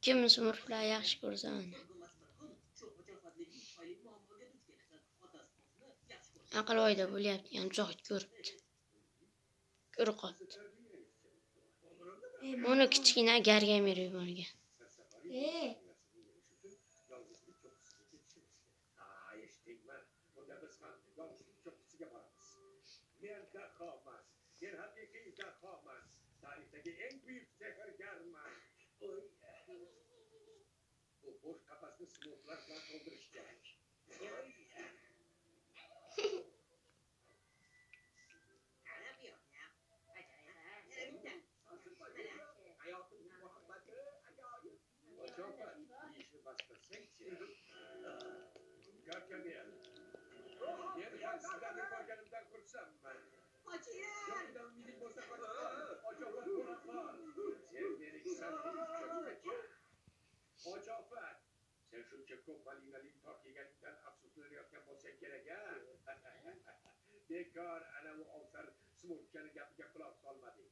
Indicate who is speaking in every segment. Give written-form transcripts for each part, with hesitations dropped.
Speaker 1: Kim smurflar yaxshi ko'rsa mana. Aqlvoyda bo'lyapti, Zohid ko'ribdi. Ko'rqotdi. Uni kichkina Gargamir yuborgan.
Speaker 2: Tarixdagi eng buyuk sehrgarman. Bu bo'sh qafasni smurflar bilan to'ldirish kerak. Hayotimning muhabbati ajoyib. Ochoqat, ishni boshlasak-chi. Gargamir. Men ham sizlarni ko'rganimdan xursandman. Yonidan umidim bo'lsa Ochoqat qo'raqol. Sen meni kisanding. Ochoqat. Sen shuncha ko'p valinali tok yeganingdan afsuslanayotgan bo'lsang kerak-a? Bekor ana bu ovsar smurfchani gapiga quloq solmading.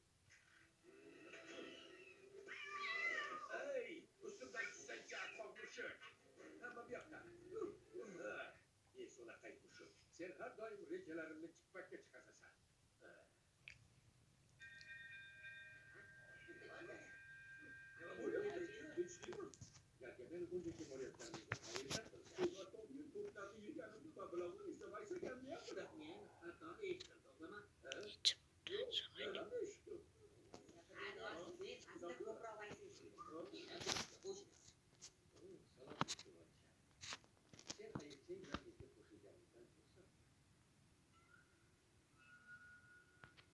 Speaker 2: Ey, ustimdan tushsangchi aqoq mushuk. Hamma bu yoqda. Esunaqay mushuk. Sen har doim rejalarimni chippakka chiqasasan. Gargamir bunga kim bo'layotganini